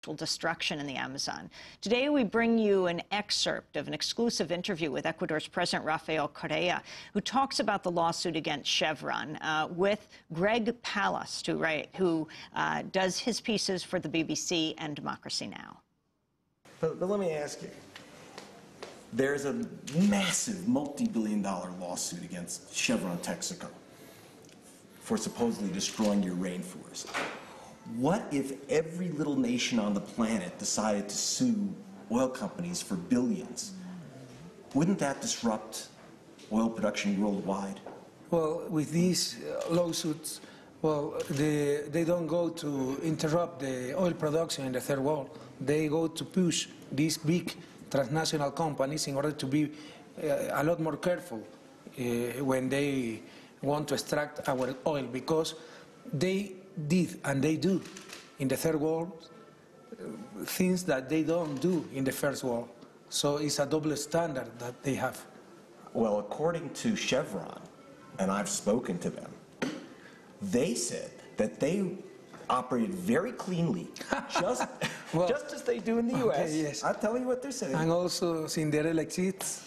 destruction in the Amazon. Today, we bring you an excerpt of an exclusive interview with Ecuador's President Rafael Correa, who talks about the lawsuit against Chevron with Greg Palast, who does his pieces for the BBC and Democracy Now! But let me ask you, there's a massive multi-billion-dollar lawsuit against Chevron Texaco for supposedly destroying your rainforest. What if every little nation on the planet decided to sue oil companies for billions? Wouldn't that disrupt oil production worldwide? Well, with these lawsuits, well, they don't go to interrupt the oil production in the third world. They go to push these big transnational companies in order to be a lot more careful when they want to extract our oil, because they did and they do in the third world things that they don't do in the first world. So it's a double standard that they have. Well, according to Chevron, and I've spoken to them, they said that they operated very cleanly, just as they do in the U.S. Okay, yes. I'll tell you what they're saying. And also Cinderella exists.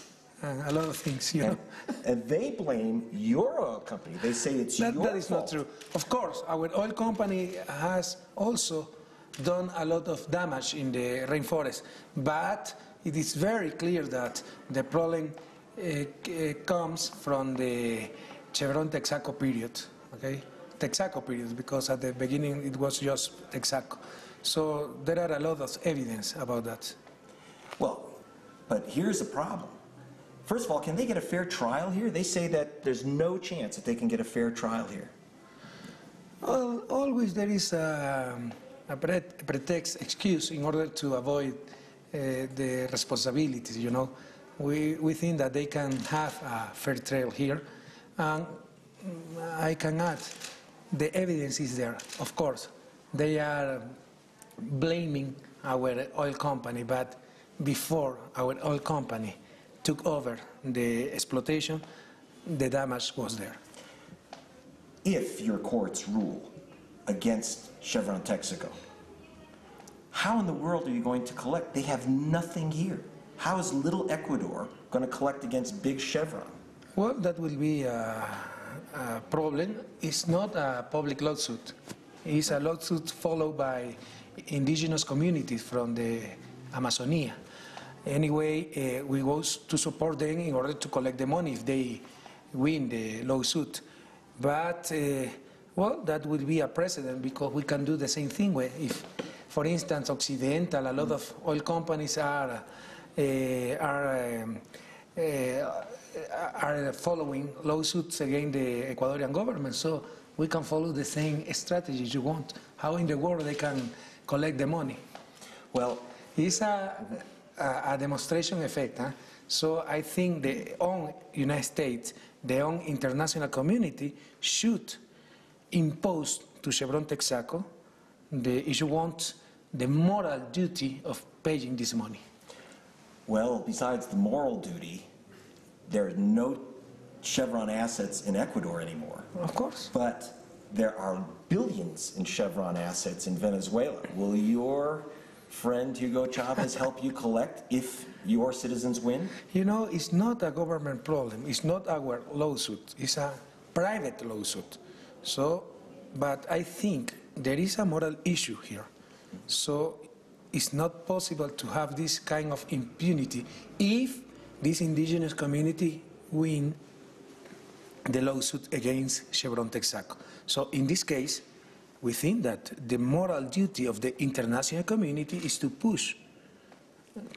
A lot of things, you know. And they blame your oil company. They say it's your fault. That is not true. Of course, our oil company has also done a lot of damage in the rainforest, but it is very clear that the problem comes from the Chevron Texaco period, okay? Texaco period, because at the beginning it was just Texaco. So there are a lot of evidence about that. Well, but here's the problem. First of all, can they get a fair trial here? They say that there's no chance that they can get a fair trial here. Well, always there is a pretext, excuse, in order to avoid the responsibilities, you know. We think that they can have a fair trial here. And I can add, the evidence is there, of course. They are blaming our oil company, but before our oil company took over the exploitation, the damage was there. If your courts rule against Chevron Texaco, how in the world are you going to collect? They have nothing here. How is little Ecuador going to collect against big Chevron? Well, that will be a problem. It's not a public lawsuit. It's a lawsuit followed by indigenous communities from the Amazonia. Anyway, we go to support them in order to collect the money if they win the lawsuit. But, well, that will be a precedent, because we can do the same thing. If, for instance, Occidental, a lot of oil companies are following lawsuits against the Ecuadorian government. So we can follow the same strategy you want. How in the world they can collect the money? Well, it's a demonstration effect. Huh? So I think the own United States, the own international community should impose to Chevron Texaco the moral duty of paying this money. Well, besides the moral duty, there are no Chevron assets in Ecuador anymore. Of course. But there are billions in Chevron assets in Venezuela. Will your friend Hugo Chavez help you collect if your citizens win? You know, it's not a government problem. It's not our lawsuit. It's a private lawsuit. So, but I think there is a moral issue here. So it's not possible to have this kind of impunity if this indigenous community win the lawsuit against Chevron Texaco. So in this case, we think that the moral duty of the international community is to push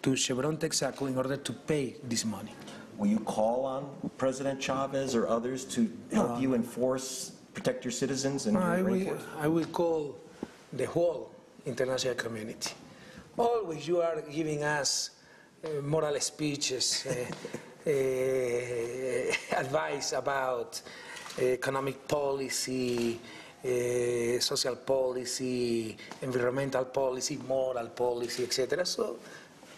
to Chevron Texaco in order to pay this money. Will you call on President Chavez or others to help you protect your citizens? And I will call the whole international community. Always you are giving us moral speeches, advice about economic policy, social policy, environmental policy, moral policy, etc. So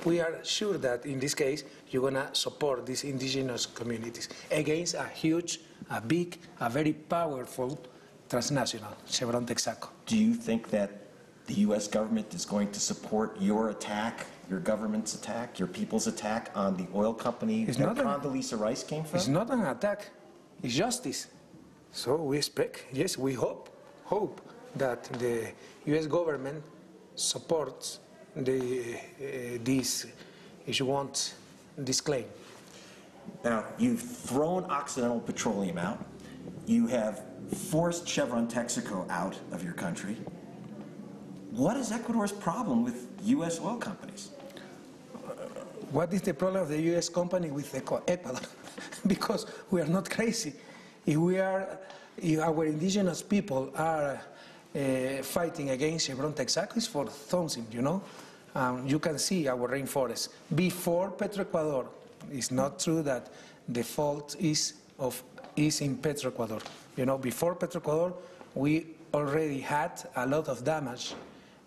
we are sure that in this case you're going to support these indigenous communities against a huge, a big, a very powerful transnational, Chevron Texaco. Do you think that the U.S. government is going to support your attack, your government's attack, your people's attack on the oil company that Condoleezza Rice came from? It's not an attack. It's justice. So we expect, yes, we hope that the U.S. government supports this, if you want, this claim. Now, you've thrown Occidental Petroleum out. You have forced Chevron Texaco out of your country. What is Ecuador's problem with U.S. oil companies? What is the problem of the U.S. company with Ecuador? Because we are not crazy. If our indigenous people are fighting against Chevron Texaco, it's for something, you know? You can see our rainforest. Before Petroecuador, it's not true that the fault is in Petroecuador. You know, before Petroecuador, we already had a lot of damage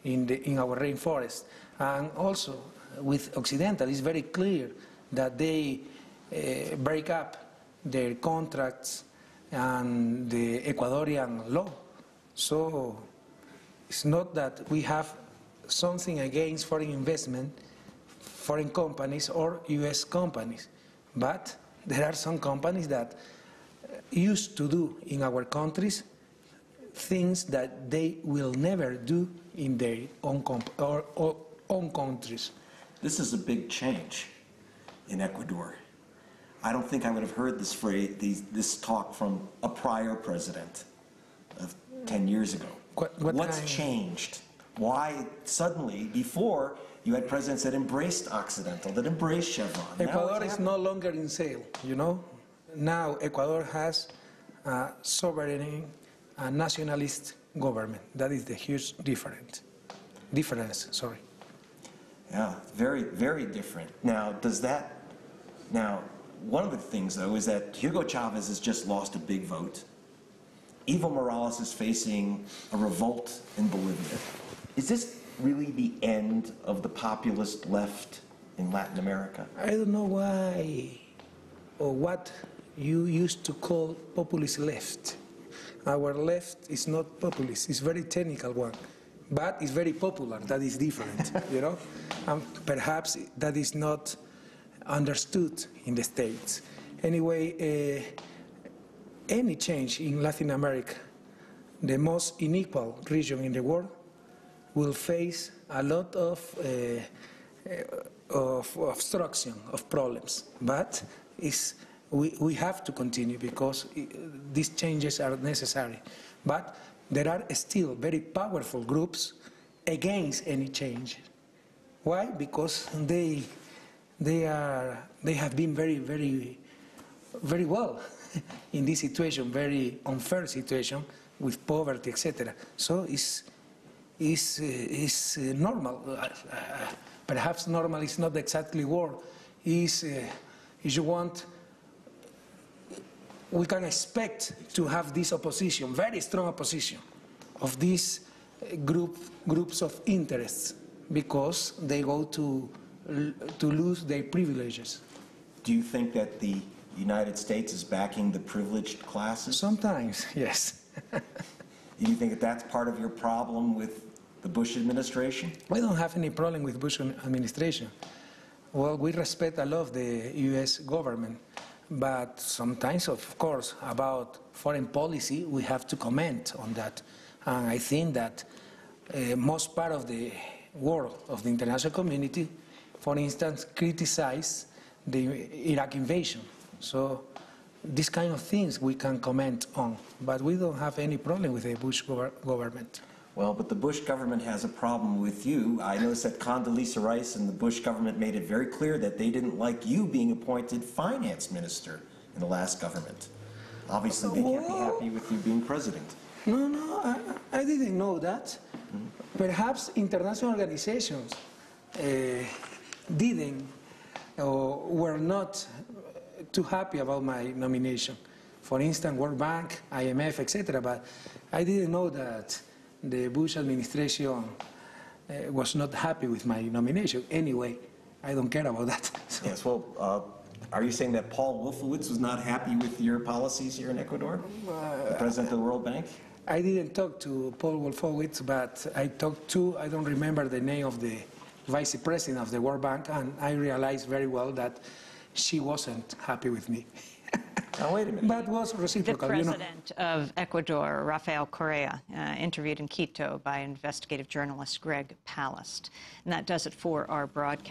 in our rainforest. And also, with Occidental, it's very clear that they break up their contracts and the Ecuadorian law. So it's not that we have something against foreign investment, foreign companies or U.S. companies, but there are some companies that used to do in our countries things that they will never do in their own countries. This is a big change in Ecuador. I don't think I would have heard this phrase, this talk from a prior president of 10 years ago. What's changed? Why suddenly, before, you had presidents that embraced Occidental, that embraced Chevron? Ecuador is no longer in sale, you know? Now Ecuador has a sovereign, a nationalist government. That is the huge difference. Yeah, very, very different. Now, one of the things, though, is that Hugo Chavez has just lost a big vote. Evo Morales is facing a revolt in Bolivia. Is this really the end of the populist left in Latin America? I don't know why or what you used to call populist left. Our left is not populist, it's very technical one, but it's very popular, that is different, you know? And perhaps that is not understood in the States. Anyway, any change in Latin America, the most unequal region in the world, will face a lot of obstruction, of problems. But we have to continue because these changes are necessary. But there are still very powerful groups against any change. Why? Because they have been very, very, very well in this situation, very unfair situation with poverty, etc. So it's normal. Perhaps normal is not exactly word. If you want, we can expect to have this opposition, very strong opposition, of these groups of interests, because they go to lose their privileges. Do you think that the United States is backing the privileged classes? Sometimes, yes. Do you think that that's part of your problem with the Bush administration? We don't have any problem with Bush administration. Well, we respect a lot of the U.S. government, but sometimes, of course, about foreign policy, we have to comment on that. And I think that most part of the world, of the international community, for instance, criticize the Iraq invasion. So these kind of things we can comment on, but we don't have any problem with the Bush government. Well, but the Bush government has a problem with you. I noticed that Condoleezza Rice and the Bush government made it very clear that they didn't like you being appointed finance minister in the last government. Obviously, they can't be happy with you being president. No, I didn't know that. Perhaps international organizations didn't or were not too happy about my nomination. For instance, World Bank, IMF, etc. But I didn't know that the Bush administration was not happy with my nomination. Anyway, I don't care about that. So. Yes, well, are you saying that Paul Wolfowitz was not happy with your policies here in Ecuador? The president of the World Bank? I didn't talk to Paul Wolfowitz, but I talked to, I don't remember the name of the vice president of the World Bank, and I realized very well that she wasn't happy with me. Now, wait a minute. But was The reciprocal, President of Ecuador, Rafael Correa, interviewed in Quito by investigative journalist Greg Palast. And that does it for our broadcast.